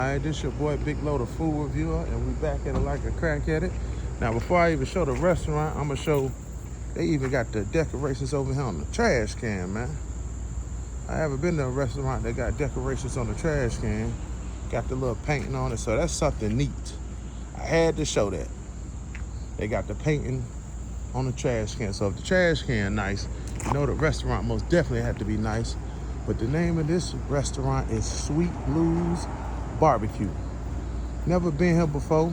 Alright, this your boy Big Load of Food Reviewer, and we back at it like a crack at it. Now, before I even show the restaurant, I'm gonna show they even got the decorations over here on the trash can, man. I haven't been to a restaurant that got decorations on the trash can. Got the little painting on it, so that's something neat. I had to show that. They got the painting on the trash can, so if the trash can nice, you know the restaurant most definitely had to be nice. But the name of this restaurant is Sweet Lou's Barbecue. Never been here before.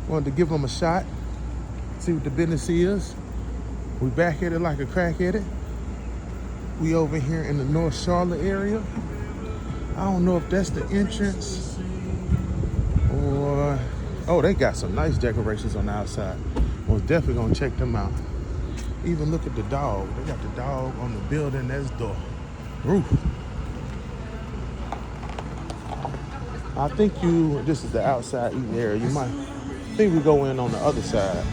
Wanted to give them a shot, see what the business is. We back at it like a crack at it. We over here in the North Charlotte area. I don't know if that's the entrance or, oh, they got some nice decorations on the outside. Most definitely gonna check them out. Even look at the dog. They got the dog on the building. That's the roof. I think this is the outside eating area. You might think we go in on the other side.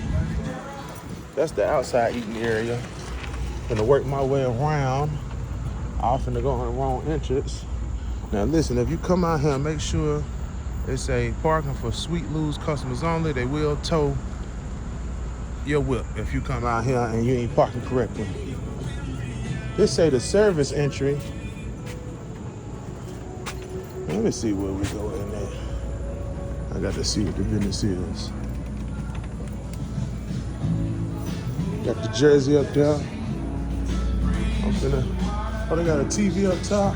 That's the outside eating area. Gonna work my way around. I'm finna go on the wrong entrance. Now listen, if you come out here, make sure they say parking for Sweet Lou's customers only. They will tow your whip if you come out here and you ain't parking correctly. This say the service entry. Let me see where we go in there. I got to see what the business is. Got the jersey up there. Oh, they got a TV up top.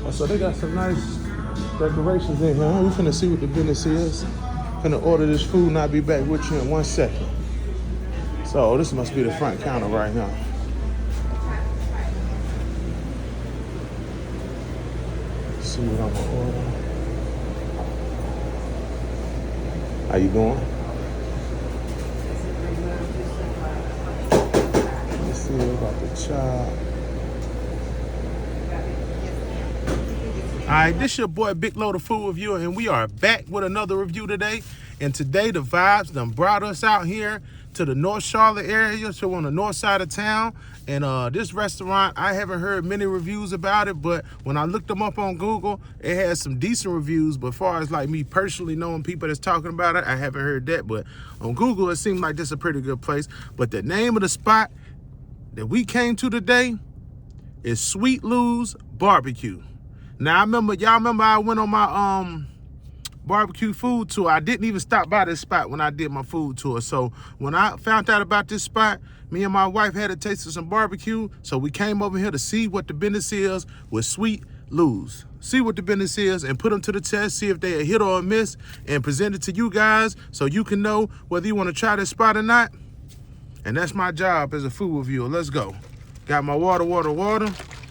Oh, so they got some nice decorations in here. We finna see what the business is. Finna order this food and I'll be back with you in 1 second. So this must be the front counter right now. See what I'm gonna order. How you doing? Let's see about the chop. All right, this your boy Big Load of Food Reviewer, and we are back with another review today. And today the vibes done brought us out here to the North Charlotte area, so on the north side of town. And this restaurant, I haven't heard many reviews about it, but when I looked them up on Google, it has some decent reviews. But as far as like me personally knowing people that's talking about it, I haven't heard that. But on Google, it seemed like this is a pretty good place. But the name of the spot that we came to today is Sweet Lou's Barbecue. Now, y'all remember I went on my barbecue food tour. I didn't even stop by this spot when I did my food tour. So when I found out about this spot, me and my wife had a taste of some barbecue. So we came over here to see what the business is with Sweet Lou's. See what the business is and put them to the test, see if they a hit or a miss, and present it to you guys so you can know whether you want to try this spot or not. And that's my job as a food reviewer. Let's go. Got my water.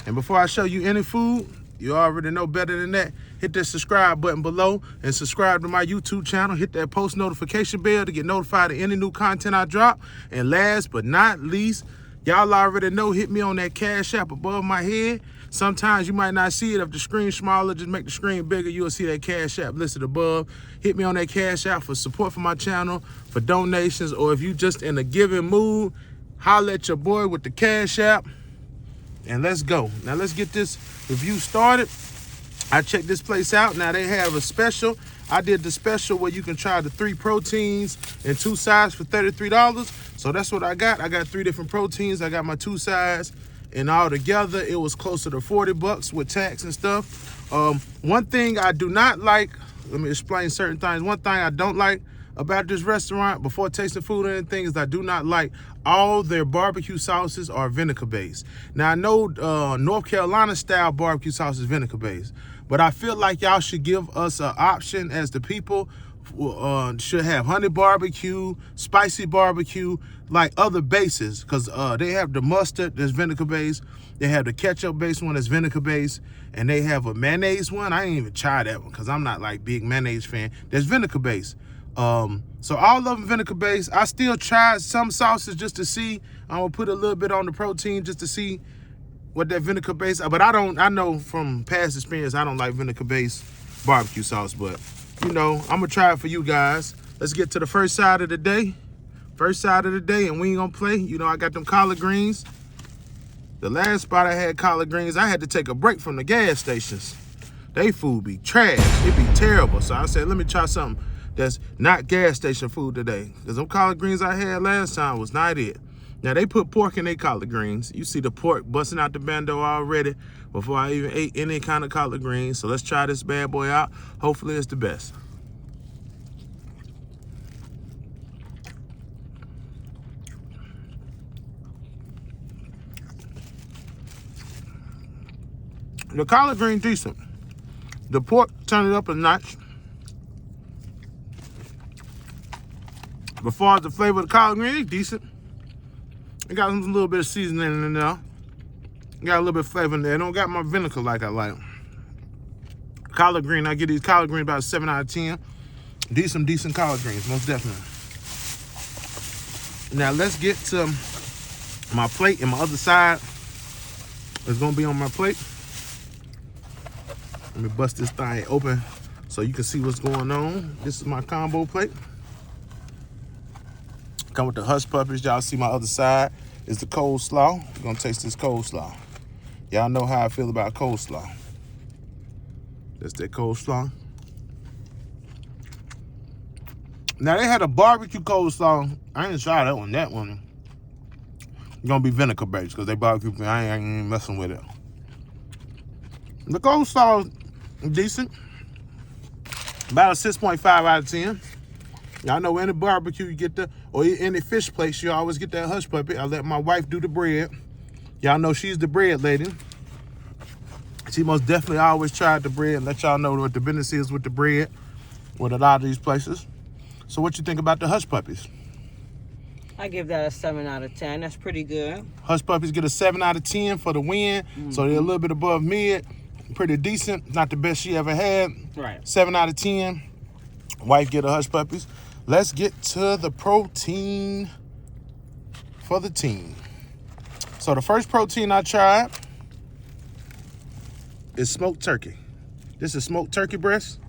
And before I show you any food, you already know better than that. Hit that subscribe button below and subscribe to my YouTube channel. Hit that post notification bell to get notified of any new content I drop. And last but not least, y'all already know, hit me on that Cashapp above my head. Sometimes you might not see it. If the screen's smaller, just make the screen bigger. You'll see that Cashapp listed above. Hit me on that Cashapp for support for my channel, for donations, or if you just in a giving mood, holla at your boy with the Cashapp. And let's go. Now let's get this review started. I checked this place out. Now they have a special. I did the special where you can try the 3 proteins and 2 sides for $33. So that's what I got. I got 3 different proteins. I got my 2 sides, and all together it was closer to $40 with tax and stuff. One thing I do not like, let me explain certain things. One thing I don't like about this restaurant before tasting food or anything is I do not like all their barbecue sauces are vinegar based. Now I know North Carolina style barbecue sauce is vinegar based, but I feel like y'all should give us an option as the people. Should have honey barbecue, spicy barbecue, like other bases, because they have the mustard that's vinegar based, they have the ketchup based one that's vinegar based, and they have a mayonnaise one. I ain't even tried that one because I'm not like big mayonnaise fan. That's vinegar based. So all of them vinegar based. I still tried some sauces just to see. I'm gonna put a little bit on the protein just to see what that vinegar based. But I know from past experience, I don't like vinegar based barbecue sauce, but you know, I'm gonna try it for you guys. Let's get to the first side of the day. And we ain't gonna play. You know, I got them collard greens. The last spot I had collard greens, I had to take a break from the gas stations. they food be trash. It be terrible. So I said, let me try something that's not gas station food today. Because them collard greens I had last time was not it. Now, they put pork in their collard greens. You see the pork busting out the bando already before I even ate any kind of collard greens. So let's try this bad boy out. Hopefully it's the best. The collard green decent. The pork, turn it up a notch. As far as the flavor of the collard green, it's decent. It got a little bit of seasoning in there. Got a little bit of flavor in there. It don't got my vinegar like I like. Collard green, I give these collard greens about a 7 out of 10. Decent collard greens, most definitely. Now let's get to my plate, and my other side is gonna be on my plate. Let me bust this thing open so you can see what's going on. This is my combo plate. Come with the hush puppies. Y'all see my other side is the coleslaw. We're gonna taste this coleslaw. Y'all know how I feel about coleslaw. That's that coleslaw. Now they had a barbecue coleslaw. I ain't try that one. That one gonna be vinegar based because they barbecue. I ain't messing with it. The coleslaw is decent. About a 6.5 out of 10. Y'all know any barbecue you get or any fish place, you always get that hush puppy. I let my wife do the bread. Y'all know she's the bread lady. She most definitely always tried the bread and let y'all know what the business is with the bread with a lot of these places. So what you think about the hush puppies? I give that a 7 out of 10. That's pretty good. Hush puppies get a 7 out of 10 for the win. So they're a little bit above mid. Pretty decent. Not the best she ever had. Right. 7 out of 10. Wife get a hush puppies. Let's get to the protein for the team. So the first protein I tried is smoked turkey. This is smoked turkey breast.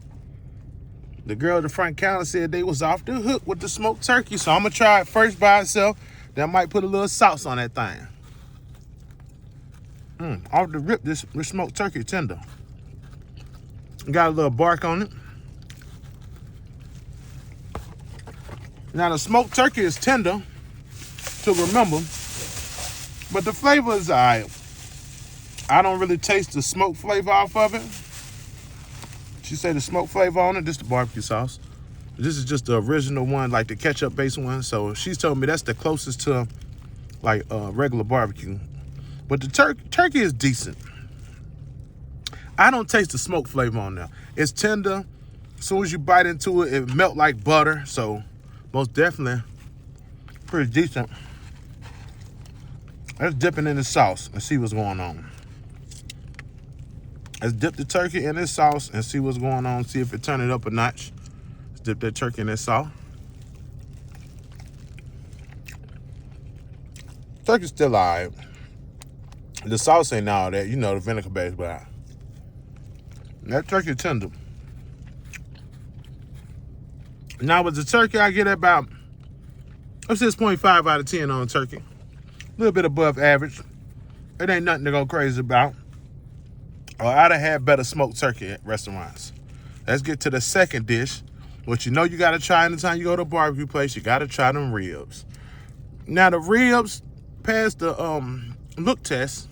The girl at the front counter said they was off the hook with the smoked turkey. So I'm gonna try it first by itself. Then I might put a little sauce on that thing. Off the rip, this smoked turkey tender. Got a little bark on it. Now the smoked turkey is tender to remember, but the flavor is all right. I don't really taste the smoke flavor off of it. She said the smoke flavor on it, this is the barbecue sauce. This is just the original one, like the ketchup based one. So she's told me that's the closest to like regular barbecue. But the turkey is decent. I don't taste the smoke flavor on there. It's tender. As soon as you bite into it, it melt like butter. So most definitely pretty decent. Let's dip it in the sauce and see what's going on. Let's dip the turkey in this sauce and see what's going on. See if it turn it up a notch. Let's dip that turkey in this sauce. Turkey's still all right. The sauce ain't all that. You know, the vinegar base, but that turkey tender. Now with the turkey, I get about a 6.5 out of 10 on turkey. A little bit above average. It ain't nothing to go crazy about. I'd have had better smoked turkey at restaurants. Let's get to the second dish, which you know you got to try anytime you go to a barbecue place. You got to try them ribs. Now the ribs passed the look test.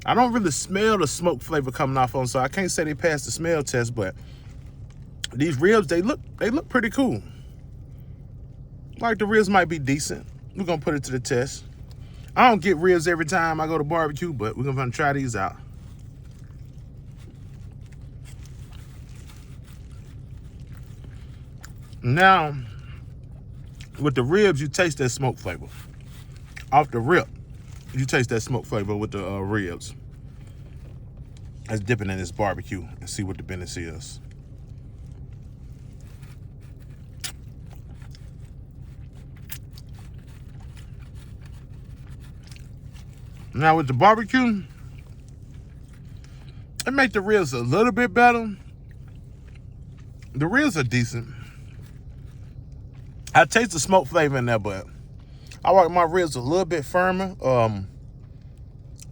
I don't really smell the smoke flavor coming off on, so I can't say they passed the smell test, but these ribs, they look pretty cool. Like the ribs might be decent. We're gonna put it to the test. I don't get ribs every time I go to barbecue, but we're gonna try these out. Now, with the ribs, you taste that smoke flavor. Off the rip, you taste that smoke flavor with the ribs. Let's dip it in this barbecue and see what the business is. Now with the barbecue, it makes the ribs a little bit better. The ribs are decent. I taste the smoke flavor in there, but I like my ribs a little bit firmer.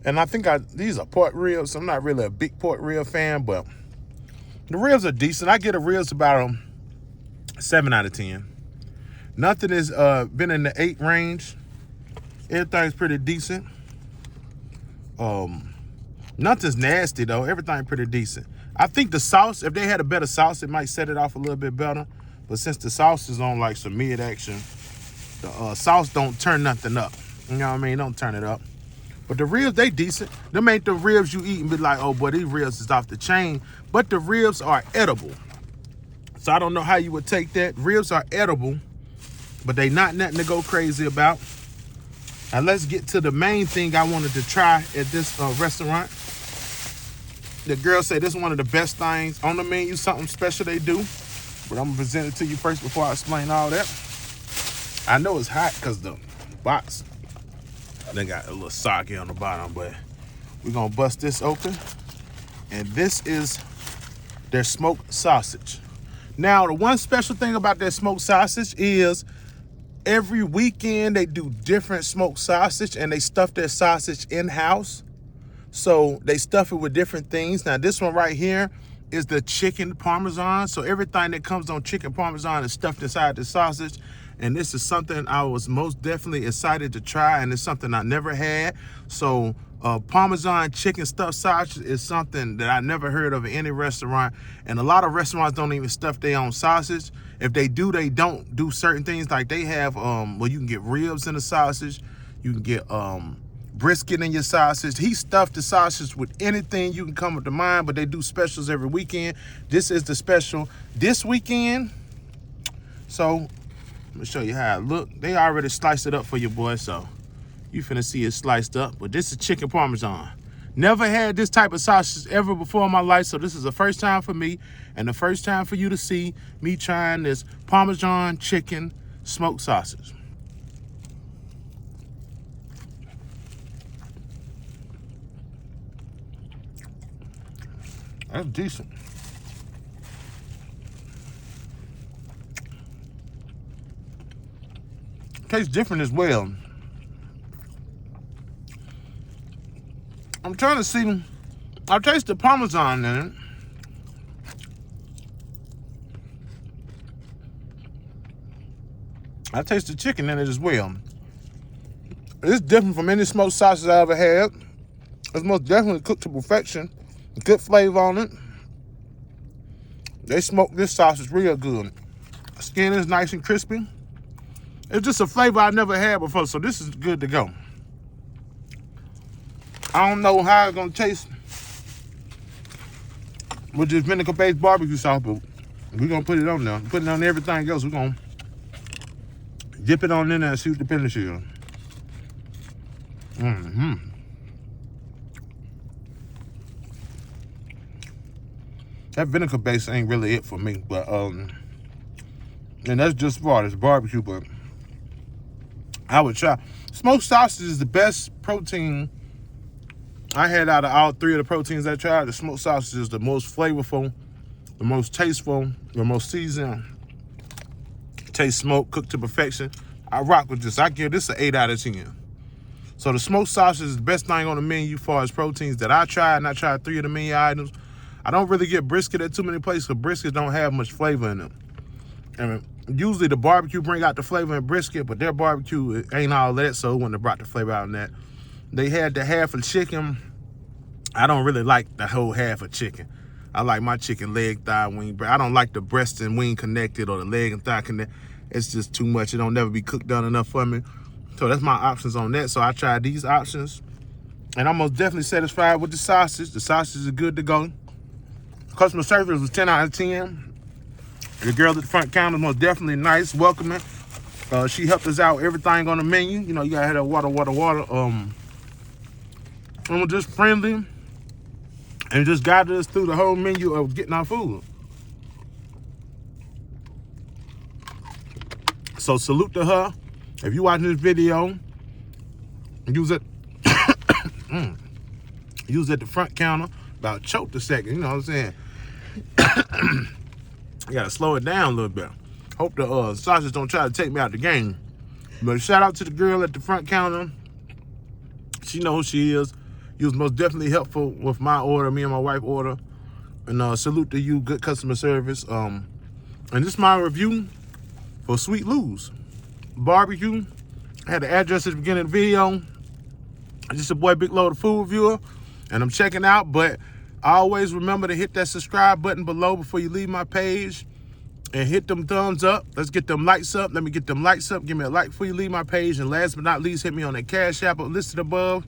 And I think these are pork ribs. I'm not really a big pork rib fan, but The ribs are decent. I get a ribs about a 7 out of 10. Nothing has been in the 8 range. Everything's pretty decent. Nothing's nasty though. Everything pretty decent. I think the sauce, if they had a better sauce, it might set it off a little bit better. But since the sauce is on like some mid action, the sauce don't turn nothing up. You know what I mean? Don't turn it up. But the ribs, they decent. Them ain't the ribs you eat and be like, oh boy, these ribs is off the chain. But the ribs are edible. So I don't know how you would take that. Ribs are edible, but they not nothing to go crazy about. Now let's get to the main thing I wanted to try at this restaurant. The girl said this is one of the best things on the menu, something special they do. But I'm gonna present it to you first before I explain all that. I know it's hot because the box, they got a little soggy on the bottom, but we're gonna bust this open. And this is their smoked sausage. Now, the one special thing about their smoked sausage is every weekend they do different smoked sausage and they stuff their sausage in-house. So they stuff it with different things. Now this one right here is the chicken parmesan. So everything that comes on chicken parmesan is stuffed inside the sausage. And this is something I was most definitely excited to try, and it's something I never had. So Parmesan chicken stuffed sausage is something that I never heard of in any restaurant. And a lot of restaurants don't even stuff their own sausage. If they do, they don't do certain things. Like they have, well, you can get ribs in the sausage. You can get brisket in your sausage. He stuffed the sausage with anything you can come up to mind, but they do specials every weekend. This is the special this weekend. So let me show you how it look. They already sliced it up for you, boy, so you finna see it sliced up. But this is chicken parmesan. Never had this type of sausage ever before in my life, so this is the first time for me and the first time for you to see me trying this Parmesan chicken smoked sausage. That's decent. Tastes different as well. I'm trying to see. I taste the Parmesan in it. I taste the chicken in it as well. It's different from any smoked sausage I ever had. It's most definitely cooked to perfection. Good flavor on it. They smoked this sausage real good. Skin is nice and crispy. It's just a flavor I never had before, so this is good to go. I don't know how it's gonna taste with this vinegar-based barbecue sauce, but we're gonna put it on there. Put it on everything else. We're gonna dip it on in there and see what the finish is. That vinegar base ain't really it for me, but and that's just for this barbecue, but I would try. Smoked sausage is the best protein I had out of all 3 of the proteins I tried. The smoked sausage is the most flavorful, the most tasteful, the most seasoned. Taste smoked, cooked to perfection. I rock with this. I give this an 8 out of 10. So the smoked sausage is the best thing on the menu as far as proteins that I tried, and I tried 3 of the menu items. I don't really get brisket at too many places because briskets don't have much flavor in them. And usually the barbecue bring out the flavor in brisket, but their barbecue ain't all that, so it wouldn't have brought the flavor out in that. They had the half of chicken. I don't really like the whole half of chicken. I like my chicken leg, thigh, wing. I don't like the breast and wing connected or the leg and thigh connected. It's just too much. It don't never be cooked done enough for me. So that's my options on that. So I tried these options, and I'm most definitely satisfied with the sausage. The sausage is good to go. Customer service was 10 out of 10. The girl at the front counter was most definitely nice, welcoming. She helped us out with everything on the menu. You know, you gotta have that water. And was just friendly and just guided us through the whole menu of getting our food. So salute to her. If you watching this video, use it. Use at the front counter. About choked a second, you know what I'm saying? I gotta slow it down a little bit. Hope the sausage don't try to take me out the game. But shout out to the girl at the front counter. She knows who she is. She was most definitely helpful with my order, me and my wife order. And salute to you, good customer service. And this is my review for Sweet Lou's Barbecue. I had the address at the beginning of the video. This is your boy, Big Load of Food Reviewer, and I'm checking out. But always remember to hit that subscribe button below before you leave my page. And hit them thumbs up. Let's get them lights up. Let me get them lights up. Give me a like before you leave my page. And last but not least, hit me on that Cashapp listed above.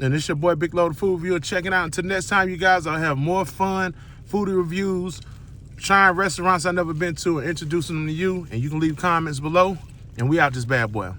And it's your boy, Big Load of Food Reviewer, checking out. Until next time, you guys, I'll have more fun, foodie reviews, trying restaurants I've never been to and introducing them to you. And you can leave comments below. And we out this bad boy.